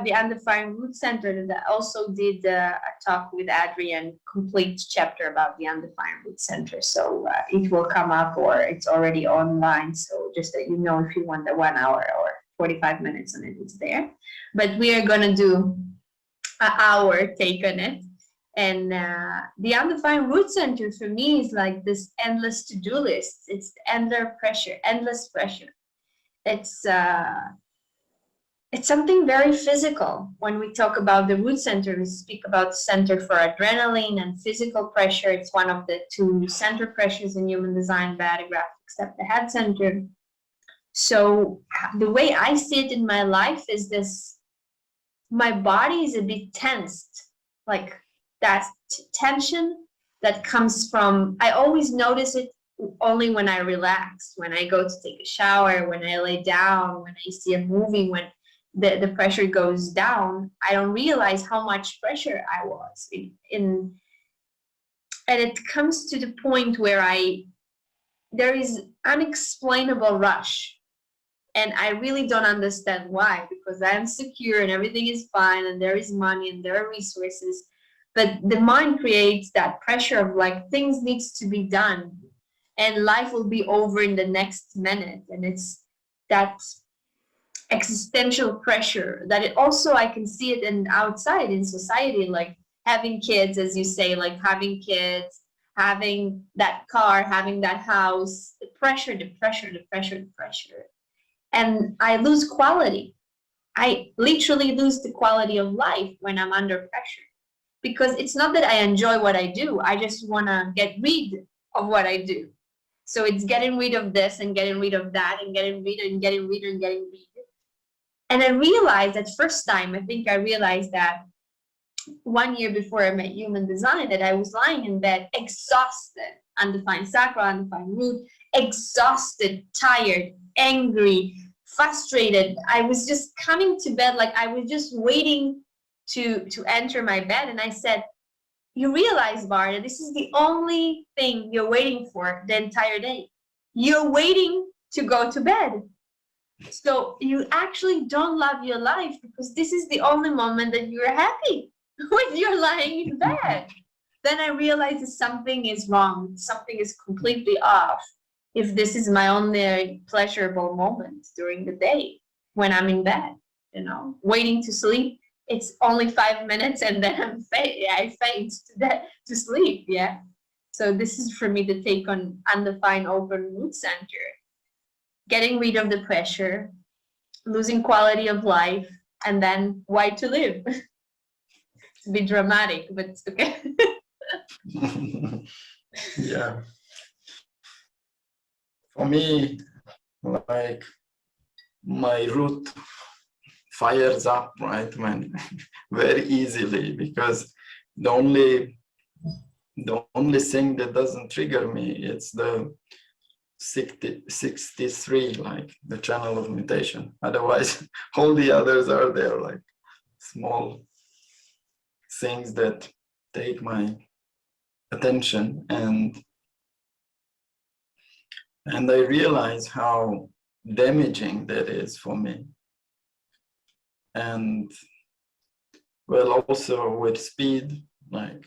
the Undefined Root Center that also did a talk with Adrian, complete chapter about the Undefined Root Center. So it will come up, or it's already online. So just that you know, if you want the 1 hour or 45 minutes on it, it's there. But we are going to do an hour take on it. And the Undefined Root Center for me is like this endless to-do list. It's endless pressure. It's something very physical. When we talk about the root center, we speak about center for adrenaline and physical pressure. It's one of the 2 center pressures in human design biograph, except the head center. So the way I see it in my life is this: my body is a bit tensed, like that tension that comes from, I always notice it only when I relax, when I go to take a shower, when I lay down, when I see a movie, when the pressure goes down. I don't realize how much pressure I was in and it comes to the point where there is unexplainable rush. And I really don't understand why, because I'm secure and everything is fine and there is money and there are resources. But the mind creates that pressure of like things needs to be done and life will be over in the next minute. And it's that existential pressure that it also, I can see it in outside in society, like having kids, as you say, like having kids, having that car, having that house, the pressure, the pressure, the pressure, the pressure. And I lose quality. I literally lose the quality of life when I'm under pressure, because it's not that I enjoy what I do. I just want to get rid of what I do. So it's getting rid of this and getting rid of that and getting rid and getting rid and getting rid. And I realized that first time, I think I realized that 1 year before I met Human Design, that I was lying in bed exhausted, undefined sacral, undefined root, exhausted, tired, angry, frustrated. I was just coming to bed like I was just waiting to enter my bed. And I said, you realize, Bar, that this is the only thing you're waiting for the entire day. You're waiting to go to bed. So you actually don't love your life because this is the only moment that you're happy when you're lying in bed. Then I realized that something is wrong, something is completely off. If this is my only pleasurable moment during the day when I'm in bed, waiting to sleep, it's only 5 minutes and then I faint to sleep. Yeah. So this is for me the take on undefined open root center. Getting rid of the pressure, losing quality of life, and then why to live? To be dramatic, but it's okay. Yeah. For me, like my root fires up, right, man, very easily, because the only thing that doesn't trigger me, it's the 63, like the channel of mutation. Otherwise, all the others are there, like small things that take my attention, and I realize how damaging that is for me. And well, also with speed, like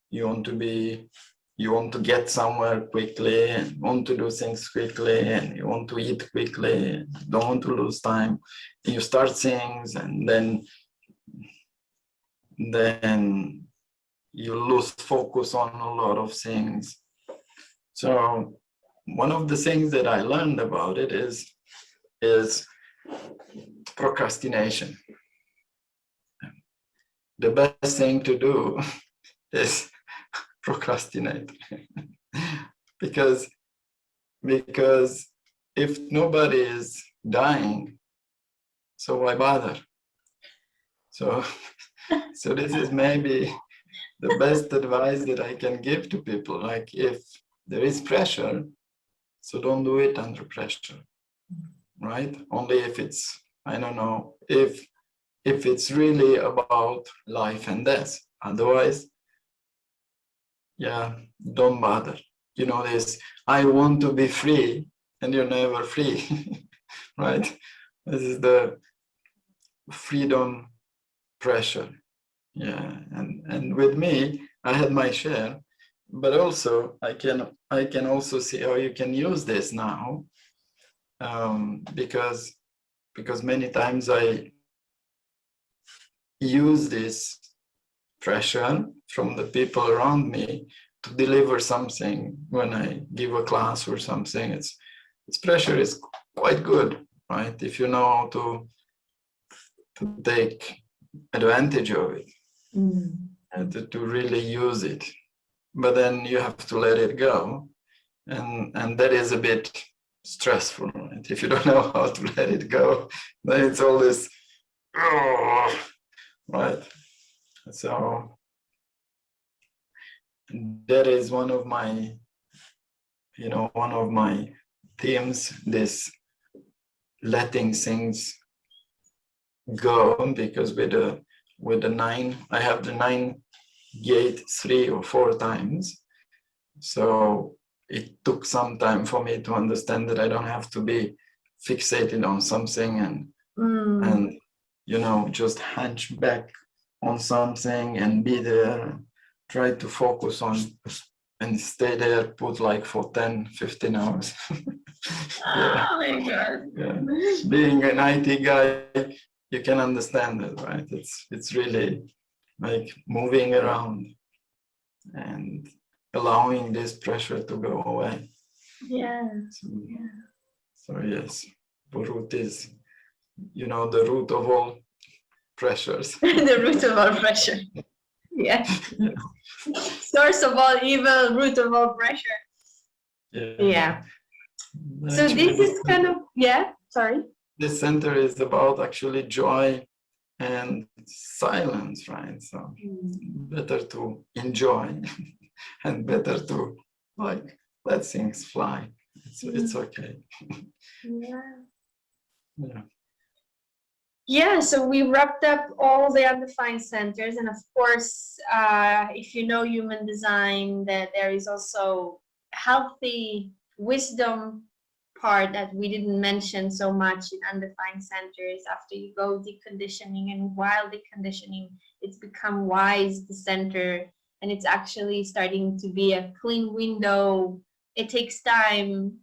you want to get somewhere quickly and want to do things quickly and you want to eat quickly and don't want to lose time. You start things and then you lose focus on a lot of things. So one of the things that I learned about it is procrastination. The best thing to do is procrastinate. because if nobody is dying, so why bother? So this is maybe the best advice that I can give to people. Like, if there is pressure, so don't do it under pressure, right? Only if it's, I don't know, if it's really about life and death. Otherwise, yeah, don't bother. This, I want to be free, and you're never free, right? This is the freedom pressure. Yeah, and with me, I had my share, but also I can also see how you can use this now, because many times I use this pressure from the people around me to deliver something. When I give a class or something, it's pressure is quite good, right? If you know how to take advantage of it, and to really use it. But then you have to let it go, and that is a bit stressful, right? If you don't know how to let it go, then it's all this, right? So that is one of my, one of my themes, this letting things go, because with the 9, I have the 9 gate 3 or 4 times. So it took some time for me to understand that I don't have to be fixated on something and just hunch back on something and be there, try to focus on and stay there, put like for 10-15 hours. Yeah. Oh my God. Yeah. Being an IT guy, you can understand it, right? It's really like moving around and allowing this pressure to go away. Yeah. So yes, root is, the root of all pressures. The root of all pressure. Yeah. Source of all evil, root of all pressure. Yeah. So Actually, this is kind of, sorry. This center is about actually joy and silence, right? So better to enjoy and better to like let things fly. It's okay. Yeah. Yeah, so we wrapped up all the undefined centers, and of course, if you know human design, that there is also healthy wisdom part that we didn't mention so much in undefined centers. After you go deconditioning, and while deconditioning, it's become wise, the center, and it's actually starting to be a clean window. It takes time.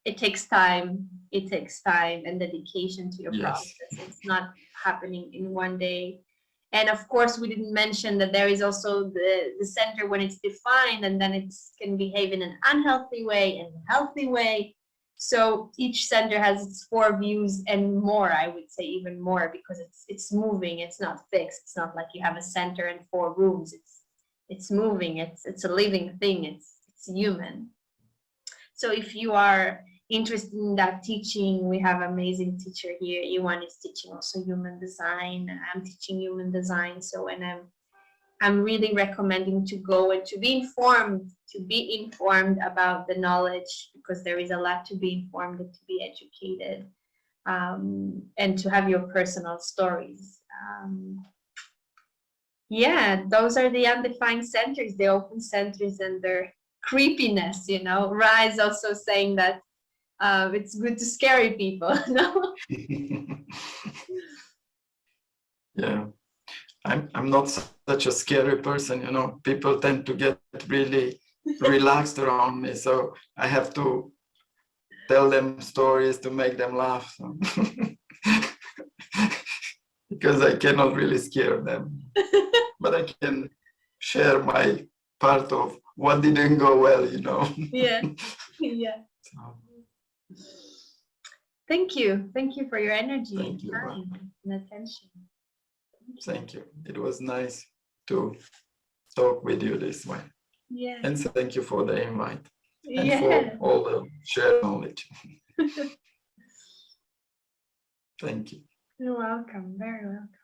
It takes time and dedication to your process. It's not happening in one day. And of course, we didn't mention that there is also the center when it's defined, and then it can behave in an unhealthy way and a healthy way. So each center has its 4 views and more, I would say even more, because it's moving, it's not fixed. It's not like you have a center and 4 rooms. It's moving, it's a living thing, it's human. So if you are interested in that teaching, we have amazing teacher here. Ioan is teaching also human design. I'm teaching human design. So, and I'm really recommending to go and to be informed about the knowledge, because there is a lot to be informed and to be educated, and to have your personal stories. Yeah, those are the undefined centers, the open centers and their creepiness, Ra is also saying that it's good to scary people. No? Yeah, I'm not such a scary person, people tend to get really relaxed around me, so I have to tell them stories to make them laugh, so. Because I cannot really scare them, but I can share my part of what didn't go well, Yeah. So. Thank you for your energy and time and attention. Thank you. It was nice to talk with you this way. Yeah. And thank you for the invite and for all the shared knowledge. Thank you. You're welcome. Very welcome.